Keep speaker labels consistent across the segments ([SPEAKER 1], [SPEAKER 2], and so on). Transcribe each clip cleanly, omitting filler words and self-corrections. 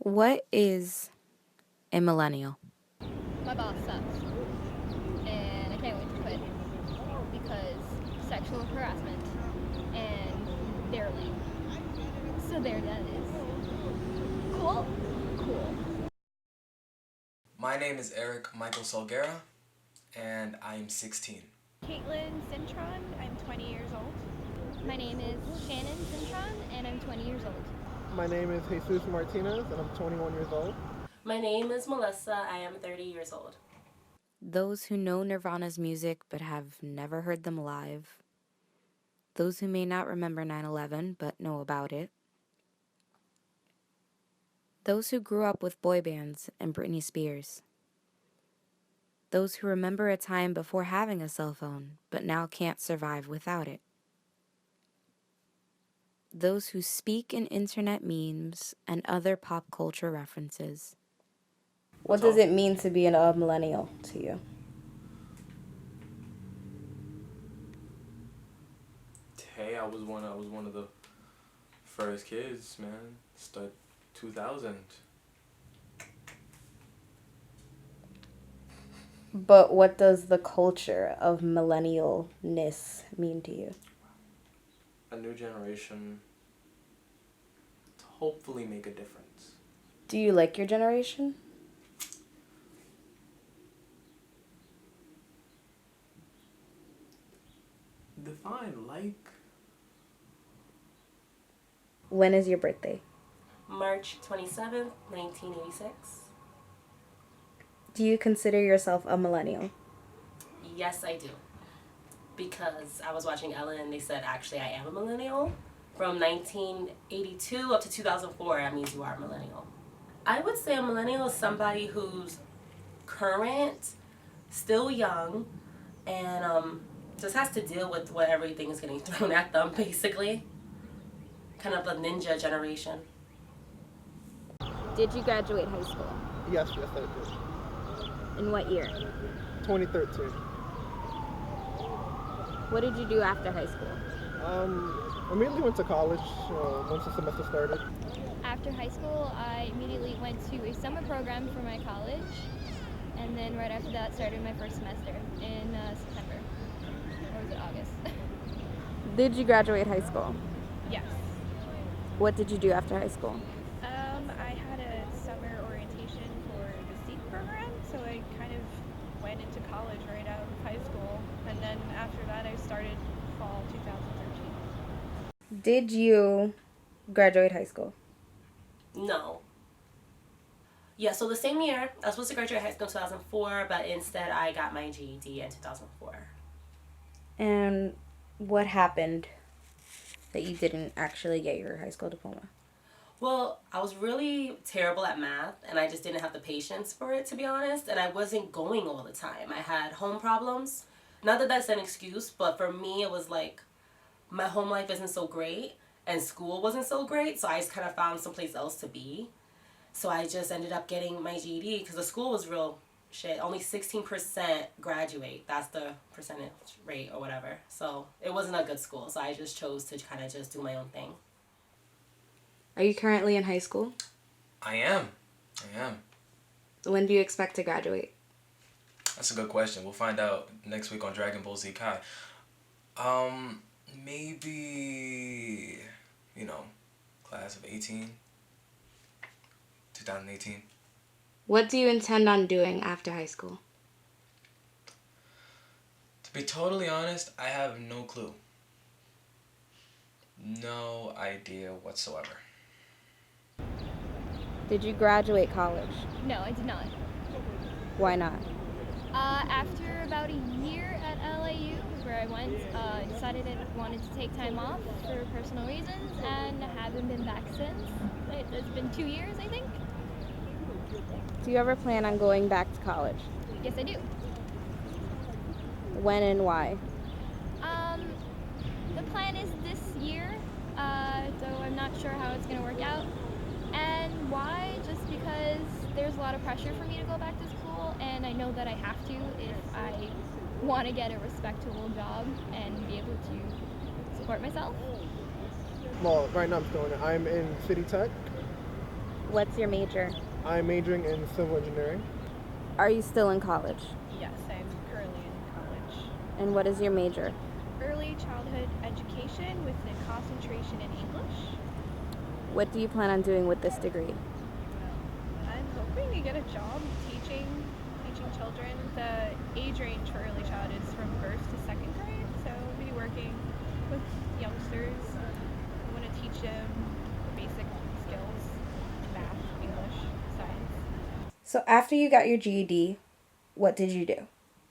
[SPEAKER 1] What is a millennial?
[SPEAKER 2] My boss sucks, and I can't wait to quit because sexual harassment and they're lame. So there that is. Cool? Cool.
[SPEAKER 3] My name is Erica Salguera, and I'm 16.
[SPEAKER 4] Caitlin Cintron, I'm 20 years old.
[SPEAKER 2] My name is Shannon Cintron, and I'm 20 years old.
[SPEAKER 5] My name is Jesus Martinez, and I'm 21 years old.
[SPEAKER 6] My name is Melissa. I am 30 years old.
[SPEAKER 1] Those who know Nirvana's music but have never heard them live. Those who may not remember 9/11 but know about it. Those who grew up with boy bands and Britney Spears. Those who remember a time before having a cell phone but now can't survive without it. Those who speak in internet memes and other pop culture references.
[SPEAKER 7] What does it mean to be a millennial to you?
[SPEAKER 3] Hey, I was one of the first kids, man. Start 2000.
[SPEAKER 7] But what does the culture of millennialness mean to you?
[SPEAKER 3] A new generation to hopefully make a difference.
[SPEAKER 7] Do you like your generation?
[SPEAKER 3] Define like.
[SPEAKER 7] When is your birthday?
[SPEAKER 6] March 27th, 1986.
[SPEAKER 7] Do you consider yourself a millennial?
[SPEAKER 6] Yes, I do. Because I was watching Ellen and they said, actually, I am a millennial. From 1982 up to 2004, that means you are a millennial. I would say a millennial is somebody who's current, still young, and just has to deal with what everything is getting thrown at them, basically. Kind of a ninja generation.
[SPEAKER 2] Did you graduate high school?
[SPEAKER 5] Yes, I did.
[SPEAKER 2] In what year?
[SPEAKER 5] 2013.
[SPEAKER 2] What did you do after high school?
[SPEAKER 5] Immediately went to college once the semester started.
[SPEAKER 2] After high school, I immediately went to a summer program for my college, and then right after that started my first semester in September. Or was it August?
[SPEAKER 7] Did you graduate high school?
[SPEAKER 4] Yes.
[SPEAKER 7] What did you do after high school?
[SPEAKER 4] I had a summer orientation for the SEEK program, so I kind of went into college right out of high school, and then after that I started fall 2013.
[SPEAKER 7] Did you graduate high school?
[SPEAKER 6] No. Yeah, so the same year, I was supposed to graduate high school in 2004, but instead I got my GED in 2004.
[SPEAKER 7] And what happened that you didn't actually get your high school diploma?
[SPEAKER 6] Well, I was really terrible at math, and I just didn't have the patience for it, to be honest, and I wasn't going all the time. I had home problems. Not that that's an excuse, but for me it was like my home life isn't so great, and school wasn't so great, so I just kind of found someplace else to be. So I just ended up getting my GED, because the school was real shit. Only 16% graduate. That's the percentage rate or whatever. So it wasn't a good school, so I just chose to kind of just do my own thing.
[SPEAKER 7] Are you currently in high school?
[SPEAKER 3] I am.
[SPEAKER 7] When do you expect to graduate?
[SPEAKER 3] That's a good question. We'll find out next week on Dragon Ball Z Kai. Maybe, class of 2018.
[SPEAKER 7] What do you intend on doing after high school?
[SPEAKER 3] To be totally honest, I have no clue. No idea whatsoever.
[SPEAKER 7] Did you graduate college?
[SPEAKER 2] No, I did not.
[SPEAKER 7] Why not?
[SPEAKER 2] After about a year at LAU, where I went, I decided I wanted to take time off for personal reasons, and haven't been back since. It's been 2 years, I think.
[SPEAKER 7] Do you ever plan on going back to college?
[SPEAKER 2] Yes, I do.
[SPEAKER 7] When and why?
[SPEAKER 2] The plan is this year, though I'm not sure how it's going to work out. And why? Just because there's a lot of pressure for me to go back to school, and I know that I have to if I want to get a respectable job and be able to support myself.
[SPEAKER 5] Well, right now I'm in City Tech,
[SPEAKER 7] What's your major?
[SPEAKER 5] I'm majoring in civil engineering.
[SPEAKER 7] Are you still in college?
[SPEAKER 4] Yes, I'm currently in college.
[SPEAKER 7] And what is your major?
[SPEAKER 4] Early childhood education with a concentration in English.
[SPEAKER 7] What do you plan on doing with this degree?
[SPEAKER 4] I'm hoping to get a job teaching children. The age range for early childhood is from first to second grade, so I'll be working with youngsters. I want to teach them basic skills, math, English, science.
[SPEAKER 7] So after you got your GED, what did you do?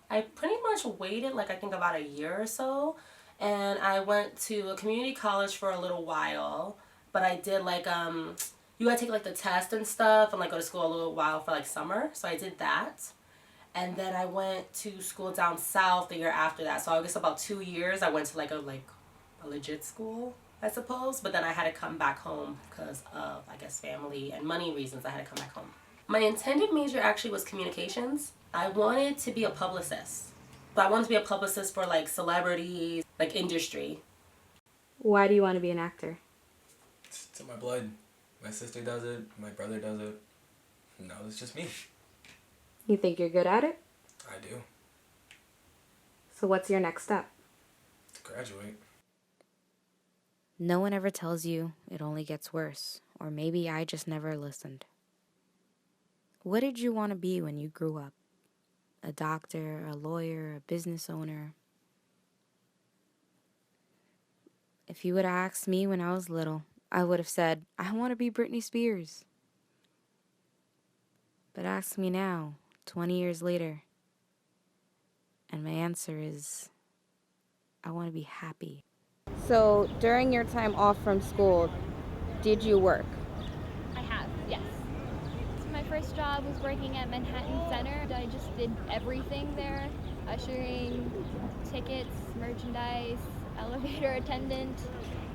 [SPEAKER 6] I pretty much waited like I think about a year or so, and I went to a community college for a little while, but I did like you gotta take like the test and stuff and like go to school a little while for like summer, so I did that. And then I went to school down south the year after that. So I guess about 2 years I went to like a legit school, I suppose. But then I had to come back home because of, I guess, family and money reasons. I had to come back home. My intended major actually was communications. I wanted to be a publicist. But I wanted to be a publicist for like celebrities, like industry.
[SPEAKER 7] Why do you want to be an actor?
[SPEAKER 3] It's in my blood. My sister does it. My brother does it. Now it's just me.
[SPEAKER 7] You think you're good at it?
[SPEAKER 3] I do.
[SPEAKER 7] So what's your next step?
[SPEAKER 3] To graduate.
[SPEAKER 1] No one ever tells you it only gets worse, or maybe I just never listened. What did you want to be when you grew up? A doctor, a lawyer, a business owner? If you would have asked me when I was little, I would have said, I want to be Britney Spears. But ask me now, 20 years later, and my answer is, I want to be happy.
[SPEAKER 7] So during your time off from school, did you work?
[SPEAKER 2] I have, yes. So my first job was working at Manhattan Center. I just did everything there. Ushering, tickets, merchandise, elevator attendant.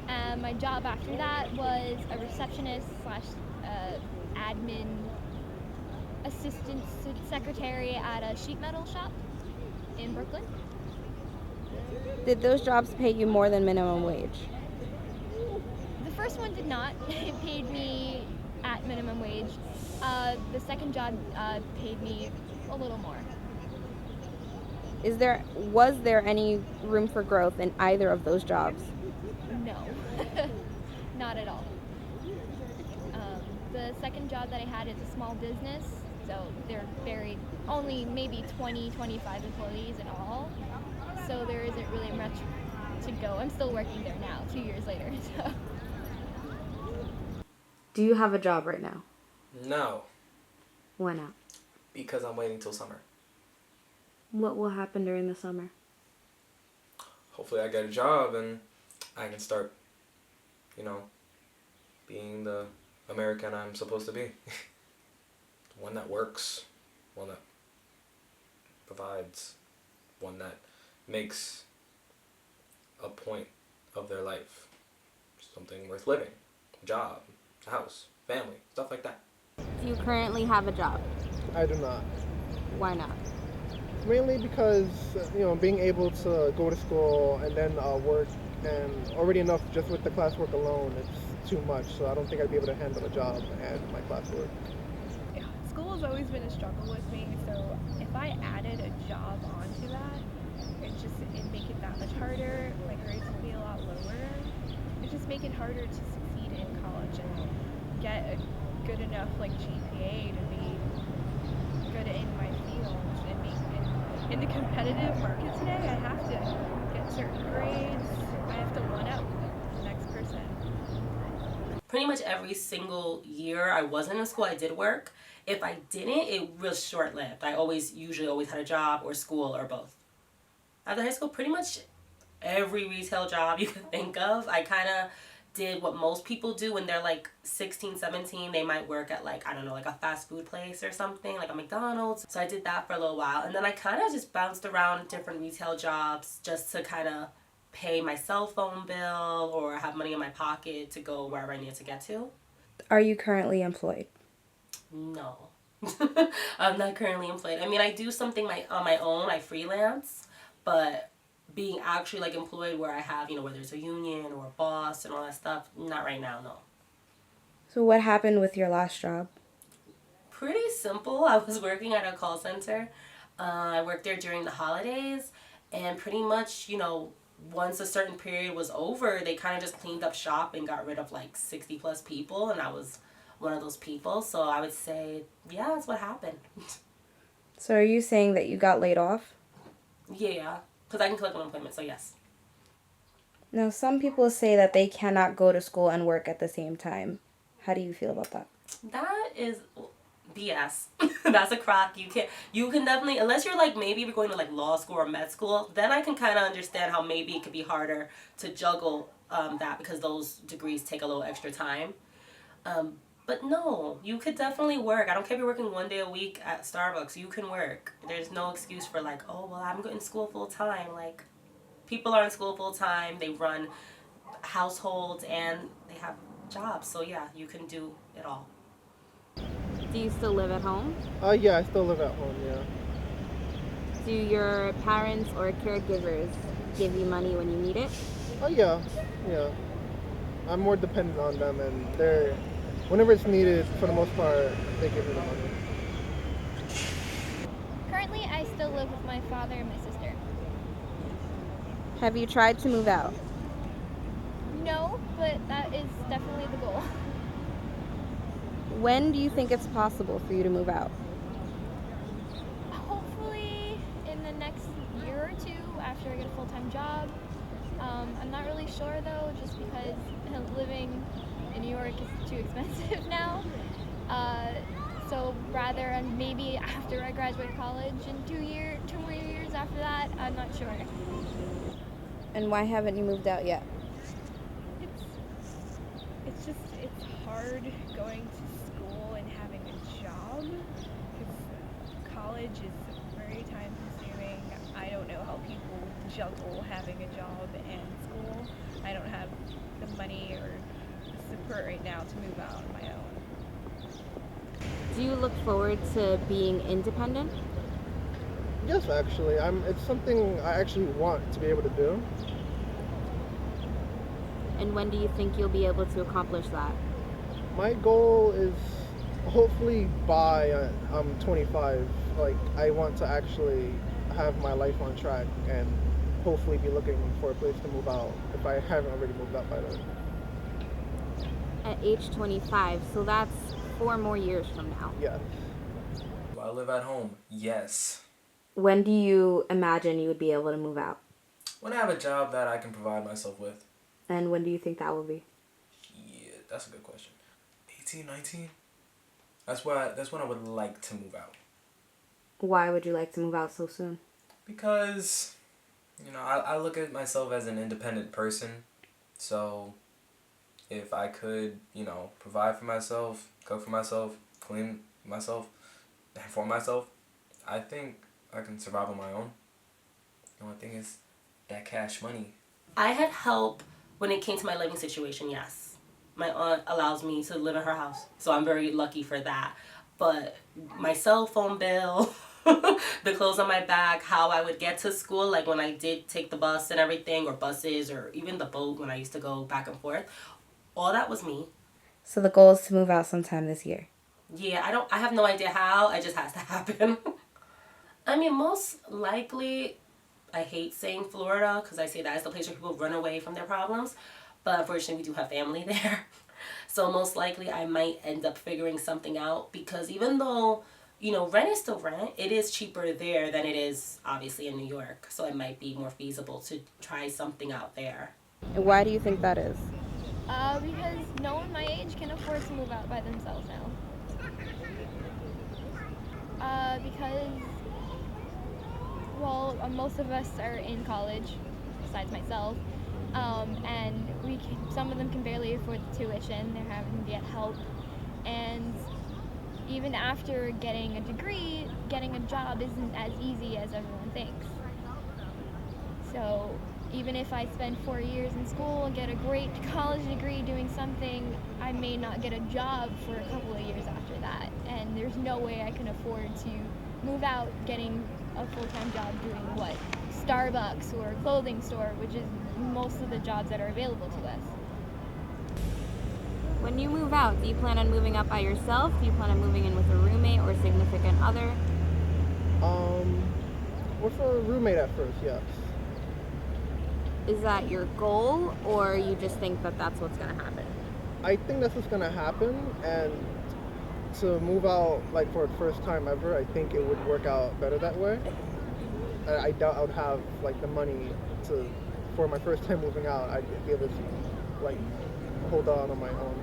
[SPEAKER 2] And my job after that was a receptionist slash admin assistant secretary at a sheet metal shop in Brooklyn.
[SPEAKER 7] Did those jobs pay you more than minimum wage?
[SPEAKER 2] The first one did not. It paid me at minimum wage. The second job paid me a little more.
[SPEAKER 7] Was there any room for growth in either of those jobs?
[SPEAKER 2] No, not at all. The second job that I had is a small business, so they're only maybe 20, 25 employees in all. So there isn't really much to go. I'm still working there now, 2 years later. So.
[SPEAKER 7] Do you have a job right now?
[SPEAKER 3] No,
[SPEAKER 7] Why not?
[SPEAKER 3] because I'm waiting till summer.
[SPEAKER 7] What will happen during the summer?
[SPEAKER 3] Hopefully I get a job and I can start, being the American I'm supposed to be. One that works, one that provides, one that makes a point of their life. Something worth living. A job, a house, family, stuff like that.
[SPEAKER 7] Do you currently have a job?
[SPEAKER 5] I do not.
[SPEAKER 7] Why not?
[SPEAKER 5] Mainly because, being able to go to school and then work, and already enough just with the classwork alone, it's too much. So I don't think I'd be able to handle a job and my classwork.
[SPEAKER 4] Yeah, school has always been a struggle with me, so if I added a job onto that, it'd make it that much harder. My grades would be a lot lower. It'd just make it harder to succeed in college and get a good enough GPA to be good in my field. And in the competitive market today, I have to get certain grades. I have to one up the next person.
[SPEAKER 6] Pretty much every single year I wasn't in school, I did work. If I didn't, it was short-lived. I usually always had a job or school or both. After high school, pretty much every retail job you could think of. I kind of did what most people do when they're 16, 17. They might work at a fast food place or something, like a McDonald's. So I did that for a little while. And then I kind of just bounced around different retail jobs just to kind of pay my cell phone bill or have money in my pocket to go wherever I needed to get to.
[SPEAKER 7] Are you currently employed?
[SPEAKER 6] No. I'm not currently employed. I mean, I do something on my own. I freelance. But being actually employed where I have, whether it's a union or a boss and all that stuff, not right now, no.
[SPEAKER 7] So what happened with your last job?
[SPEAKER 6] Pretty simple. I was working at a call center. I worked there during the holidays, and pretty much, once a certain period was over, they kind of just cleaned up shop and got rid of like 60 plus people, and I was one of those people. So I would say, yeah, that's what happened.
[SPEAKER 7] So are you saying that you got laid off?
[SPEAKER 6] Yeah, because I can collect unemployment, so yes.
[SPEAKER 7] Now, some people say that they cannot go to school and work at the same time. How do you feel about that?
[SPEAKER 6] That is BS. That's a crock. You can definitely, unless you're like maybe you're going to like law school or med school, then I can kind of understand how maybe it could be harder to juggle that because those degrees take a little extra time. But no, you could definitely work. I don't care if you're working 1 day a week at Starbucks. You can work. There's no excuse for like, oh, well, I'm in school full time. Like, people are in school full time. They run households and they have jobs. So yeah, you can do it all.
[SPEAKER 1] Do you still live at home?
[SPEAKER 5] Yeah, I still live at home, yeah.
[SPEAKER 1] Do your parents or caregivers give you money when you need it?
[SPEAKER 5] Oh, yeah, yeah. I'm more dependent on them, and whenever it's needed, for the most part, they give me the money.
[SPEAKER 2] Currently, I still live with my father and my sister.
[SPEAKER 1] Have you tried to move out?
[SPEAKER 2] No, but that is definitely the goal.
[SPEAKER 1] When do you think it's possible for you to move out?
[SPEAKER 2] Hopefully in the next year or two after I get a full-time job. I'm not really sure though, just because living in New York is too expensive now. So rather maybe after I graduate college in 2 more years after that, I'm not sure.
[SPEAKER 1] And why haven't you moved out yet?
[SPEAKER 4] It's hard going to school and having a job because college is very time consuming. I don't know how people juggle having a job and school. I don't have the money or the support right now to move out on my own.
[SPEAKER 1] Do you look forward to being independent?
[SPEAKER 5] Yes, actually. It's something I actually want to be able to do.
[SPEAKER 1] And when do you think you'll be able to accomplish that?
[SPEAKER 5] My goal is hopefully by I'm 25. Like, I want to actually have my life on track and hopefully be looking for a place to move out if I haven't already moved out by then.
[SPEAKER 1] At age 25, so that's 4 more years from now.
[SPEAKER 5] Yes.
[SPEAKER 3] Do I live at home? Yes.
[SPEAKER 7] When do you imagine you would be able to move out?
[SPEAKER 3] When I have a job that I can provide myself with.
[SPEAKER 7] And when do you think that will be?
[SPEAKER 3] Yeah, that's a good question. 18, 19? That's when I would like to move out.
[SPEAKER 7] Why would you like to move out so soon?
[SPEAKER 3] Because, I look at myself as an independent person. So, if I could, provide for myself, cook for myself, clean myself, and for myself, I think I can survive on my own. The only thing is that cash money.
[SPEAKER 6] I had help when it came to my living situation, yes. My aunt allows me to live in her house, so I'm very lucky for that. But my cell phone bill, the clothes on my back, how I would get to school, like when I did take the bus and everything, or buses, or even the boat when I used to go back and forth, all that was me.
[SPEAKER 7] So the goal is to move out sometime this year.
[SPEAKER 6] Yeah, I have no idea how, it just has to happen. I mean, most likely, I hate saying Florida because I say that is the place where people run away from their problems. But unfortunately, we do have family there. So most likely, I might end up figuring something out because even though, rent is still rent, it is cheaper there than it is obviously in New York. So it might be more feasible to try something out there.
[SPEAKER 1] And why do you think that is?
[SPEAKER 2] Because no one my age can afford to move out by themselves now. Because, well, most of us are in college, besides myself, and some of them can barely afford the tuition. They're having to get help, and even after getting a degree, getting a job isn't as easy as everyone thinks. So even if I spend 4 years in school and get a great college degree doing something, I may not get a job for a couple of years after that. And there's no way I can afford to move out getting a full-time job doing what? Starbucks or a clothing store, which is most of the jobs that are available to us. When you move out, do you plan on moving out by yourself? Do you plan on moving in with a roommate or significant other?
[SPEAKER 5] With a roommate at first, yes.
[SPEAKER 2] Is that your goal, or you just think that that's what's going to happen?
[SPEAKER 5] I think that's what's gonna happen, and to move out like for the first time ever, I think it would work out better that way. I doubt I would have like the money to for my first time moving out. I'd be able to like hold on my own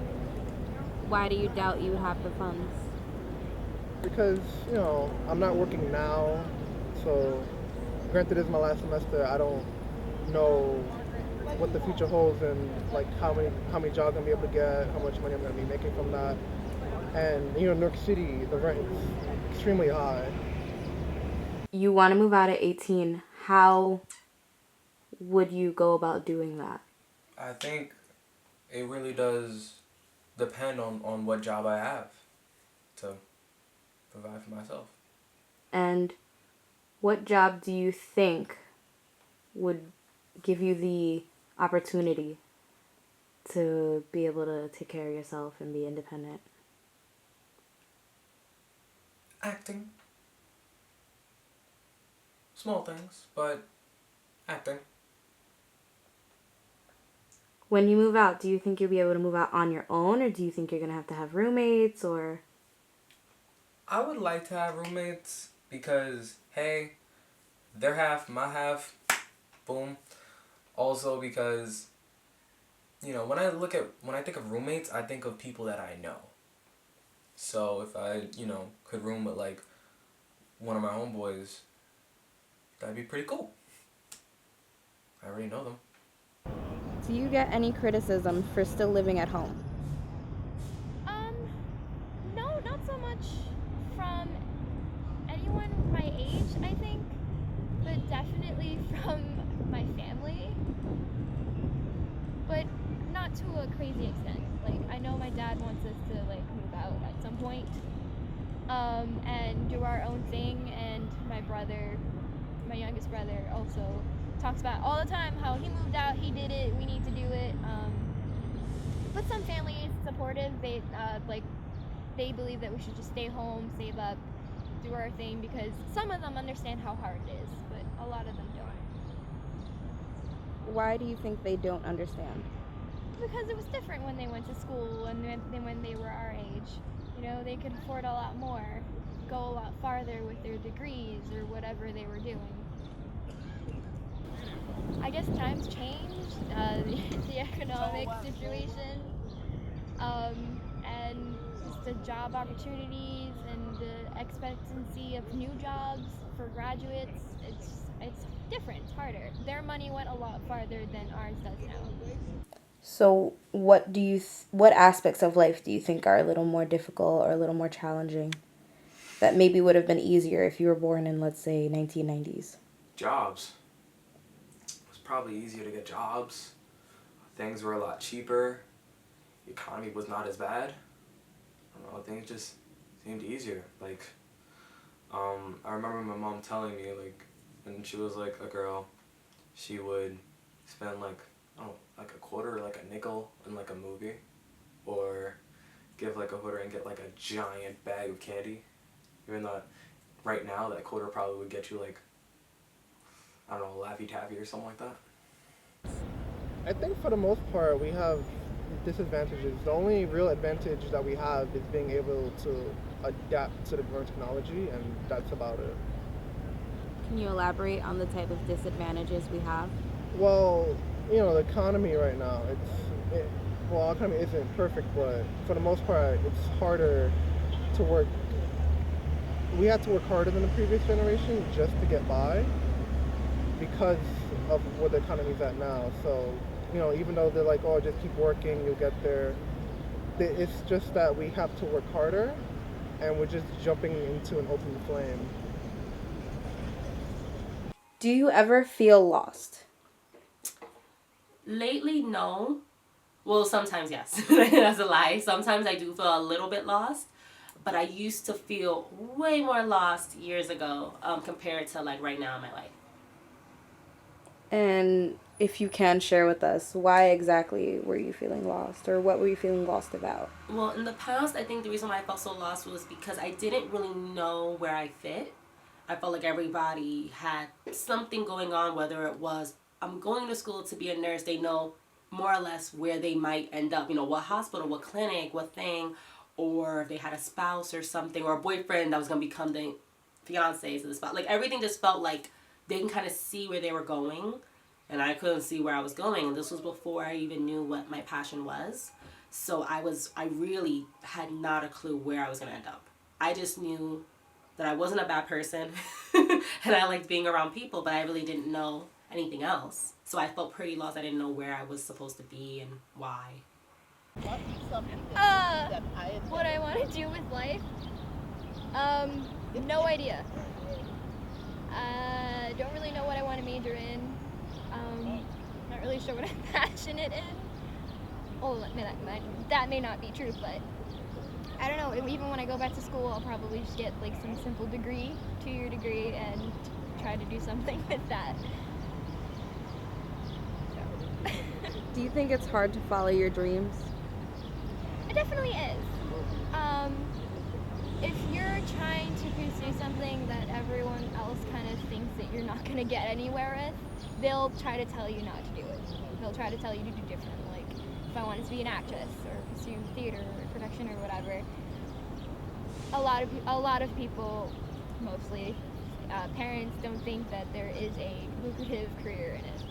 [SPEAKER 2] Why do you doubt you would have the funds?
[SPEAKER 5] because I'm not working now, so granted it's my last semester. I don't know what the future holds and like how many jobs I'm gonna be able to get, how much money I'm gonna be making from that. And New York City, the rent is extremely high.
[SPEAKER 7] You want to move out at 18. How would you go about doing that?
[SPEAKER 3] I think it really does depend on what job I have to provide for myself.
[SPEAKER 7] And what job do you think would give you the opportunity to be able to take care of yourself and be independent?
[SPEAKER 3] Acting. Small things, but acting.
[SPEAKER 7] When you move out, do you think you'll be able to move out on your own, or do you think you're going to have roommates, or...
[SPEAKER 3] I would like to have roommates because, hey, their half, my half, boom. Also because, when I think of roommates, I think of people that I know. So if I, could room with like one of my homeboys, that'd be pretty cool. I already know them.
[SPEAKER 1] Do you get any criticism for still living at home?
[SPEAKER 2] No, not so much from anyone my age, I think, but definitely from my family. But not to a crazy extent. Like, I know my dad wants us to like move out at some point, and do our own thing, and my youngest brother also talks about all the time how he moved out, he did it, we need to do it. But some family is supportive. They believe that we should just stay home, save up, do our thing, because some of them understand how hard it is, but a lot of them don't.
[SPEAKER 1] Why do you think they don't understand?
[SPEAKER 2] Because it was different when they went to school and than when they were our age. They could afford a lot more, go a lot farther with their degrees or whatever they were doing. I guess times changed, the economic situation, and just the job opportunities and the expectancy of new jobs for graduates. It's different, it's harder. Their money went a lot farther than ours does now.
[SPEAKER 7] So what aspects of life do you think are a little more difficult or a little more challenging that maybe would have been easier if you were born in, let's say, 1990s?
[SPEAKER 3] Jobs. It was probably easier to get jobs. Things were a lot cheaper. The economy was not as bad. I don't know, things just seemed easier. Like, I remember my mom telling me, like, when she was like a girl, she would spend like a quarter or like a nickel in like a movie, or give like a quarter and get like a giant bag of candy. Even though right now that quarter probably would get you like, I don't know, Laffy Taffy or something like that.
[SPEAKER 5] I think for the most part we have disadvantages. The only real advantage that we have is being able to adapt to the growing technology, and that's about it.
[SPEAKER 1] Can you elaborate on the type of disadvantages we have?
[SPEAKER 5] Well, the economy right now, our economy isn't perfect, but for the most part, it's harder to work. We had to work harder than the previous generation just to get by because of where the economy's at now. So, even though they're like, oh, just keep working, you'll get there, it's just that we have to work harder, and we're just jumping into an open flame.
[SPEAKER 7] Do you ever feel lost?
[SPEAKER 6] Lately, no. Well, sometimes yes. That's a lie. Sometimes I do feel a little bit lost, but I used to feel way more lost years ago, compared to like right now in my life.
[SPEAKER 7] And if you can share with us, why exactly were you feeling lost, or what were you feeling lost about?
[SPEAKER 6] Well, in the past, I think the reason why I felt so lost was because I didn't really know where I fit. I felt like everybody had something going on, whether it was I'm going to school to be a nurse, they know more or less where they might end up, what hospital, what clinic, what thing, or if they had a spouse or something, or a boyfriend that was going to become the fiance to the spouse. Like everything just felt like they can kind of see where they were going, and I couldn't see where I was going. And this was before I even knew what my passion was. So I really had not a clue where I was going to end up. I just knew that I wasn't a bad person and I liked being around people, but I really didn't know anything else. So I felt pretty lost. I didn't know where I was supposed to be and why.
[SPEAKER 2] What I want to do with life? No idea. Don't really know what I want to major in. Not really sure what I'm passionate in. Oh, that may not be true, but I don't know. Even when I go back to school, I'll probably just get like some simple degree, 2-year degree, and try to do something with that. So.
[SPEAKER 7] Do you think it's hard to follow your dreams?
[SPEAKER 2] It definitely is. If you're trying to pursue something that everyone else kind of thinks that you're not going to get anywhere with, they'll try to tell you not to do it. They'll try to tell you to do different. Like, if I wanted to be an actress or pursue theater or production or whatever, a lot of people, mostly parents, don't think that there is a lucrative career in it.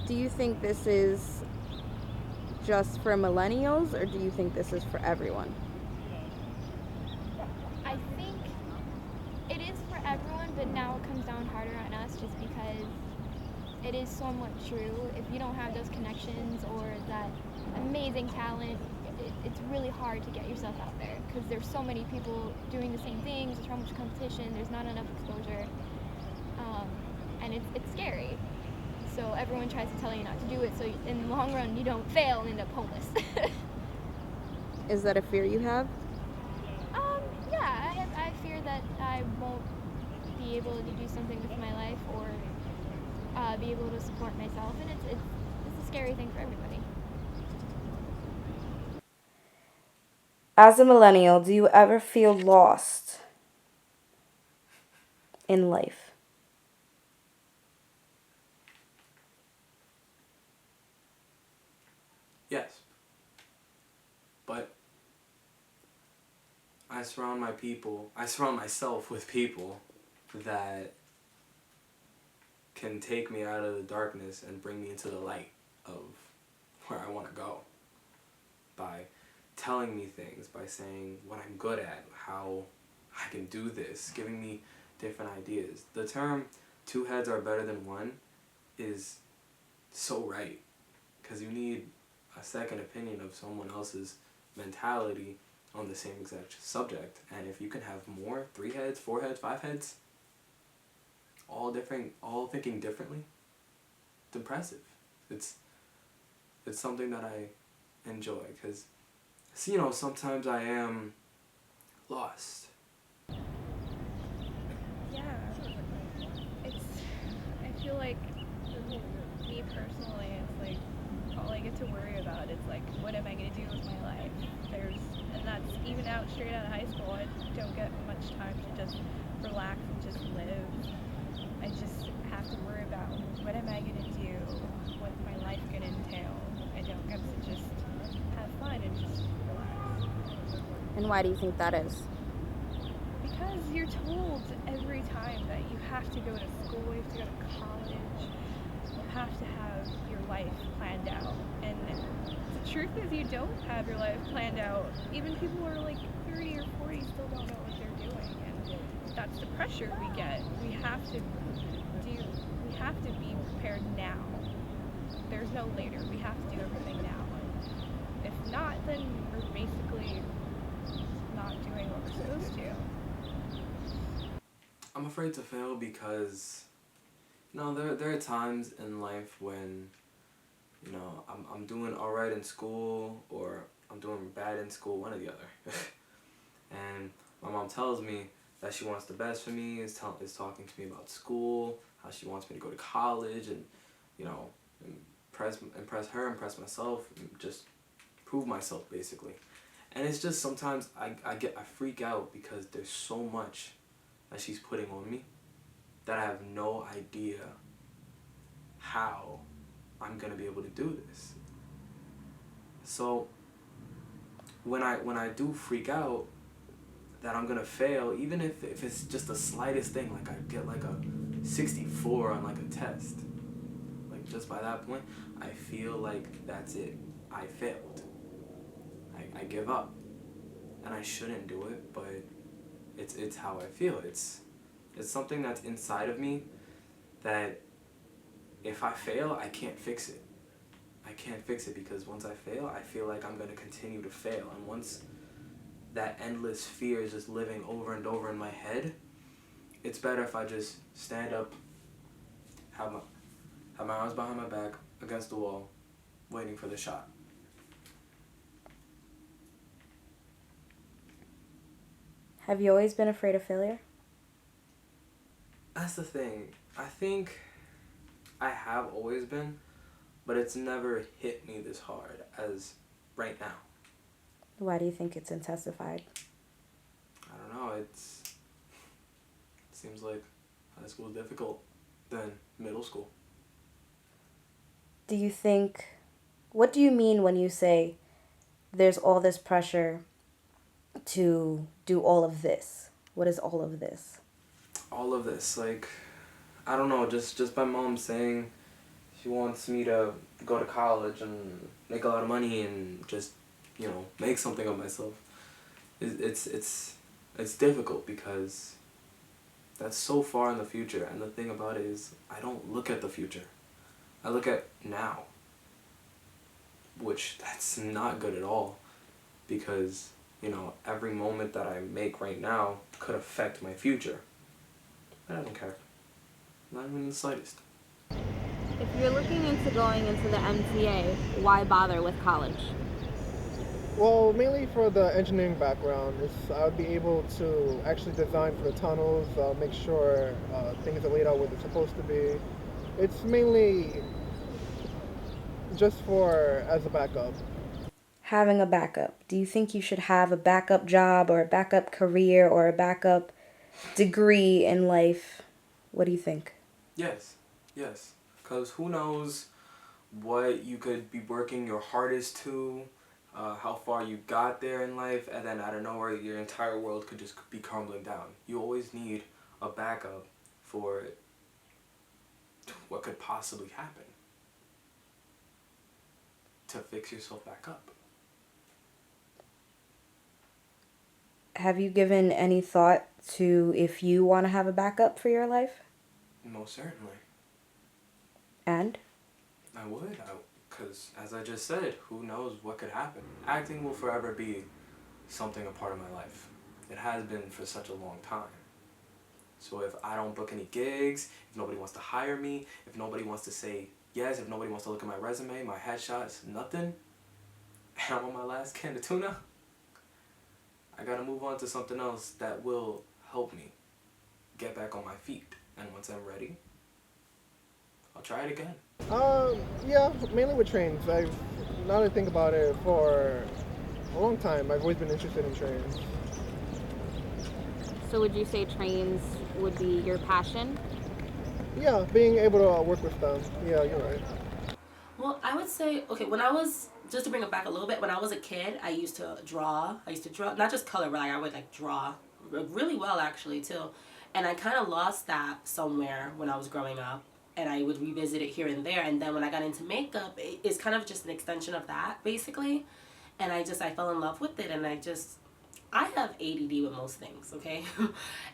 [SPEAKER 7] Do you think this is just for millennials, or do you think this is for everyone?
[SPEAKER 2] I think it is for everyone, but now it comes down harder on us just because it is somewhat true. If you don't have those connections or that amazing talent, it's really hard to get yourself out there because there's so many people doing the same things. There's so much competition. There's not enough exposure, and it's scary. So everyone tries to tell you not to do it. So in the long run, you don't fail and end up homeless.
[SPEAKER 7] Is that a fear you have?
[SPEAKER 2] Yeah, I fear that I won't be able to do something with my life or be able to support myself, and it's a scary thing for everybody.
[SPEAKER 7] As a millennial, do you ever feel lost in life?
[SPEAKER 3] Yes. But I surround myself with people that can take me out of the darkness and bring me into the light of where I want to go. By telling me things, by saying what I'm good at, how I can do this, giving me different ideas. The term 2 heads are better than 1 is so right, because you need a second opinion of someone else's mentality on the same exact subject. And if you can have more, 3 heads, 4 heads, 5 heads, all different, all thinking differently, it's impressive. It's something that I enjoy, because sometimes I am lost.
[SPEAKER 4] Yeah. I feel like, me personally, it's like, all I get to worry about is like, what am I going to do with my life? And that's even straight out of high school, I don't get much time to just relax and just live. I just have to worry about what am I going to do, what's my life going to entail. I don't get to just have fun and just relax.
[SPEAKER 7] And why do you think that is?
[SPEAKER 4] Because you're told every time that you have to go to school, you have to go to college, you have to have your life planned out. And the truth is you don't have your life planned out. Even people who are like 30 or 40 still don't know what they're doing. And that's the pressure we get. We have to be prepared now. There's no later. We have to do everything now. And if not, then we're basically not doing what we're supposed to.
[SPEAKER 3] I'm afraid to fail because there are times in life when I'm doing alright in school, or I'm doing bad in school, one or the other. And my mom tells me that she wants the best for me, is talking to me about school, how she wants me to go to college and, you know, impress her, impress myself, and just prove myself basically. And it's just sometimes I freak out because there's so much that she's putting on me that I have no idea how I'm gonna be able to do this. So when I do freak out that I'm gonna fail, even if it's just the slightest thing, like I get like a 64 on like a test, like just by that point, I feel like that's it. I failed. I give up. And I shouldn't do it, but it's how I feel. It's something that's inside of me that if I fail, I can't fix it. I can't fix it because once I fail, I feel like I'm going to continue to fail. And once that endless fear is just living over and over in my head, it's better if I just stand up, have my arms behind my back against the wall, waiting for the shot.
[SPEAKER 7] Have you always been afraid of failure?
[SPEAKER 3] That's the thing. I think I have always been, but it's never hit me this hard as right now.
[SPEAKER 7] Why do you think it's intensified?
[SPEAKER 3] I don't know. It seems like high school is difficult than middle school.
[SPEAKER 7] Do you think, what do you mean when you say there's all this pressure to do all of this? What is all of this?
[SPEAKER 3] All of this, like, I don't know, just my mom saying she wants me to go to college and make a lot of money and just, you know, make something of myself. It's difficult because that's so far in the future, and the thing about it is I don't look at the future. I look at now, which that's not good at all because, you know, every moment that I make right now could affect my future. But I don't care. Not even the slightest.
[SPEAKER 8] If you're looking into going into the MTA, why bother with college?
[SPEAKER 5] Well, mainly for the engineering background, I would be able to actually design for the tunnels, make sure things are laid out where they're supposed to be. It's mainly just as a backup.
[SPEAKER 7] Having a backup. Do you think you should have a backup job or a backup career or a backup degree in life? What do you think?
[SPEAKER 3] Yes. Because who knows what you could be working your hardest to, how far you got there in life, and then out of nowhere your entire world could just be crumbling down. You always need a backup for what could possibly happen to fix yourself back up.
[SPEAKER 7] Have you given any thought to if you want to have a backup for your life?
[SPEAKER 3] Most certainly.
[SPEAKER 7] And?
[SPEAKER 3] I would, because as I just said, who knows what could happen. Acting will forever be something a part of my life. It has been for such a long time. So if I don't book any gigs, if nobody wants to hire me, if nobody wants to say yes, if nobody wants to look at my resume, my headshots, nothing, and I'm on my last can of tuna, I gotta move on to something else that will help me get back on my feet. And once I'm ready, I'll try it again.
[SPEAKER 5] Yeah, mainly with trains. Now that I think about it, for a long time, I've always been interested in trains.
[SPEAKER 8] So would you say trains would be your passion?
[SPEAKER 5] Yeah, being able to work with them. Yeah, you're right.
[SPEAKER 6] Well, I would say, okay, just to bring it back a little bit, when I was a kid, I used to draw, not just color, but I would like draw really well actually too. And I kind of lost that somewhere when I was growing up, and I would revisit it here and there. And then when I got into makeup, it's kind of just an extension of that basically. And I fell in love with it, and I have ADD with most things, okay?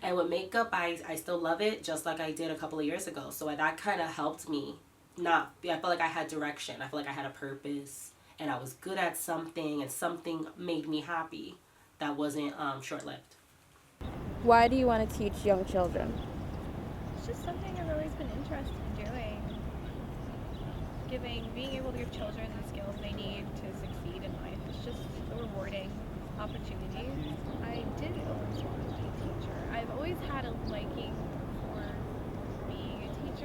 [SPEAKER 6] And with makeup, I still love it just like I did a couple of years ago. So that kind of helped me I felt like I had direction. I felt like I had a purpose, and I was good at something, and something made me happy that wasn't short-lived.
[SPEAKER 8] Why do you want to teach young children?
[SPEAKER 4] It's just something I've always been interested in doing. Being able to give children the skills they need to succeed in life. It's just a rewarding opportunity. I did always want to be a teacher. I've always had a liking for being a teacher.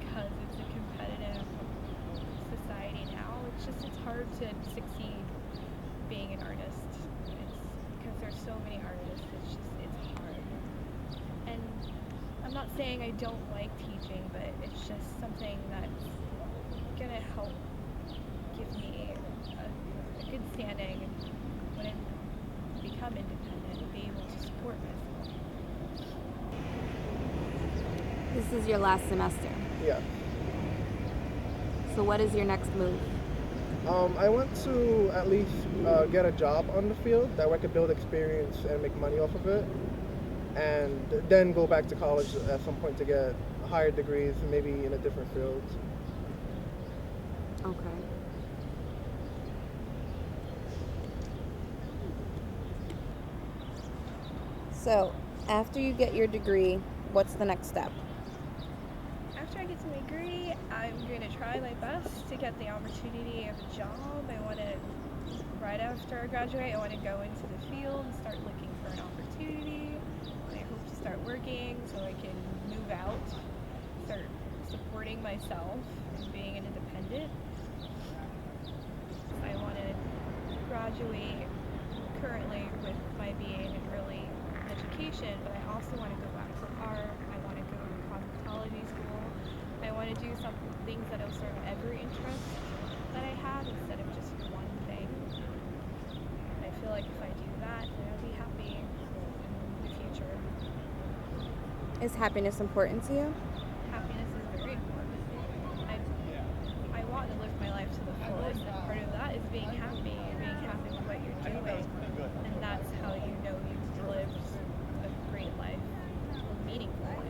[SPEAKER 4] because it's a competitive society now. It's hard to succeed being an artist. It's because there's so many artists. It's hard. And I'm not saying I don't like teaching, but it's just something that's gonna help give me a good standing when I become independent and be able to support myself.
[SPEAKER 8] This is your last semester.
[SPEAKER 5] Yeah.
[SPEAKER 8] So what is your next move?
[SPEAKER 5] I want to at least get a job on the field. That way I could build experience and make money off of it. And then go back to college at some point to get higher degrees, maybe in a different field.
[SPEAKER 8] Okay. So, after you get your degree, what's the next step?
[SPEAKER 4] After I get my degree, I'm going to try my best to get the opportunity of a job. Right after I graduate, I want to go into the field and start looking for an opportunity. I hope to start working so I can move out, start supporting myself and being an independent. I want to graduate currently with my BA in early education, but I also want to go back to art. I want to go to cosmetology school. I want to do some things that will serve every interest that I have instead of just one thing. I feel like if I do that, then I'll be happy in the future.
[SPEAKER 8] Is happiness important to you?
[SPEAKER 4] Happiness is very important. I want to live my life to the fullest, and part of that is being happy with what you're doing, and that's how you know you've lived a great life, a meaningful life.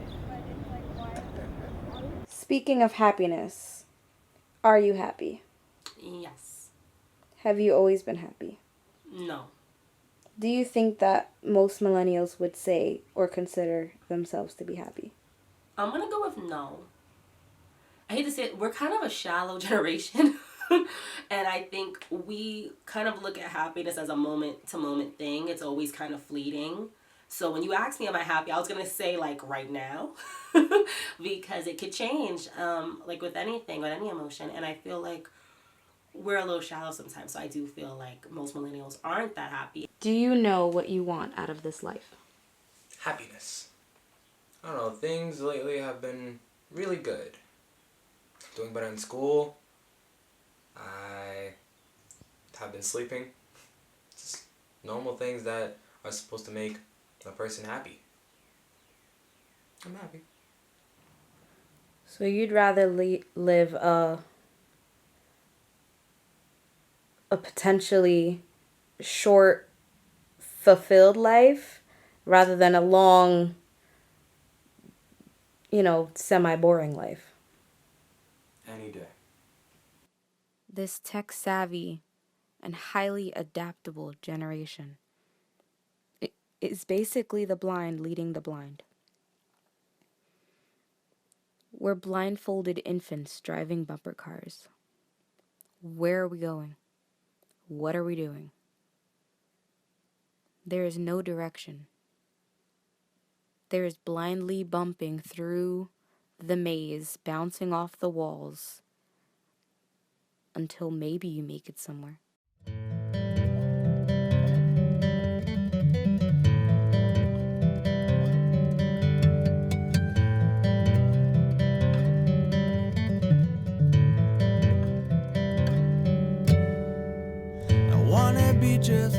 [SPEAKER 8] Speaking of happiness, are you happy?
[SPEAKER 6] Yes.
[SPEAKER 8] Have you always been happy?
[SPEAKER 6] No.
[SPEAKER 8] Do you think that most millennials would say or consider themselves to be happy?
[SPEAKER 6] I'm going to go with no. I hate to say it, we're kind of a shallow generation. And I think we kind of look at happiness as a moment-to-moment thing. It's always kind of fleeting. So when you ask me, am I happy? I was going to say, like, right now. Because it could change, like with anything, with any emotion. And I feel like we're a little shallow sometimes. So I do feel like most millennials aren't that happy.
[SPEAKER 7] Do you know what you want out of this life?
[SPEAKER 3] Happiness. I don't know, things lately have been really good. Doing better in school. I have been sleeping. Just normal things that are supposed to make a person happy. I'm happy.
[SPEAKER 7] So you'd rather live a potentially short, fulfilled life rather than a long, semi-boring life.
[SPEAKER 3] Any day.
[SPEAKER 1] This tech-savvy and highly adaptable generation is basically the blind leading the blind. We're blindfolded infants driving bumper cars. Where are we going? What are we doing? There is no direction. There is blindly bumping through the maze, bouncing off the walls, until maybe you make it somewhere.
[SPEAKER 9] I wanna be just